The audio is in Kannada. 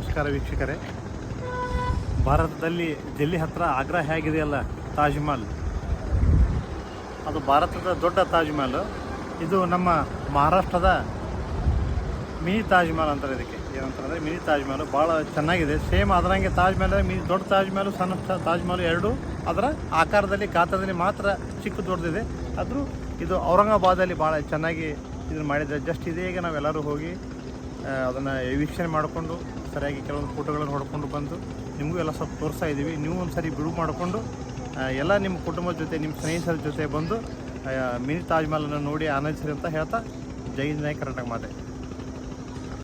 ನಮಸ್ಕಾರ ವೀಕ್ಷಕರೇ. ಭಾರತದಲ್ಲಿ ದಿಲ್ಲಿ ಹತ್ರ ಆಗ್ರಾ ಹೇಗಿದೆಯಲ್ಲ ತಾಜ್ ಮಹಲ್, ಅದು ಭಾರತದ ದೊಡ್ಡ ತಾಜ್ ಮಹಲ್. ಇದು ನಮ್ಮ ಮಹಾರಾಷ್ಟ್ರದ ಮಿನಿ ತಾಜ್ ಮಹಲ್ ಅಂತಾರೆ. ಇದಕ್ಕೆ ಏನಂತಂದರೆ ಮಿನಿ ತಾಜ್ ಮಹಲ್ ಭಾಳ ಚೆನ್ನಾಗಿದೆ. ಸೇಮ್ ಅದರಂಗೆ ತಾಜ್ ಮಹಲ್ ದೊಡ್ಡ ತಾಜ್ ಮಹಲ್, ಸಣ್ಣ ತಾಜ್ ಮಹಲ್ ಎರಡು ಅದರ ಆಕಾರದಲ್ಲಿ ಗಾತ್ರದಲ್ಲಿ ಮಾತ್ರ ಚಿಕ್ಕ ದೊಡ್ಡದಿದೆ. ಆದರೂ ಇದು ಔರಂಗಾಬಾದಲ್ಲಿ ಭಾಳ ಚೆನ್ನಾಗಿ ಇದನ್ನು ಮಾಡಿದ್ದಾರೆ. ಜಸ್ಟ್ ಇದೀಗ ನಾವೆಲ್ಲರೂ ಹೋಗಿ ಅದನ್ನು ವೀಕ್ಷಣೆ ಮಾಡಿಕೊಂಡು ಸರಿಯಾಗಿ ಕೆಲವೊಂದು ಫೋಟೋಗಳನ್ನು ಹೊಡ್ಕೊಂಡು ಬಂದು ನಿಮಗೂ ಎಲ್ಲ ಸ್ವಲ್ಪ ತೋರಿಸ್ತಾ ಇದ್ದೀವಿ. ನೀವು ಒಂದು ಸರಿ ಬಿಡುವು ಮಾಡಿಕೊಂಡು ಎಲ್ಲ ನಿಮ್ಮ ಕುಟುಂಬದ ಜೊತೆ ನಿಮ್ಮ ಸ್ನೇಹಿತರ ಜೊತೆ ಬಂದು ಮಿನಿ ತಾಜ್ ಮಹಲನ್ನು ನೋಡಿ ಆನಂದಿಸಿರಿ ಅಂತ ಹೇಳ್ತಾ, ಜೈ ಹಿಂದ್, ಜೈ ಕರ್ನಾಟಕ ಮಾತೆ.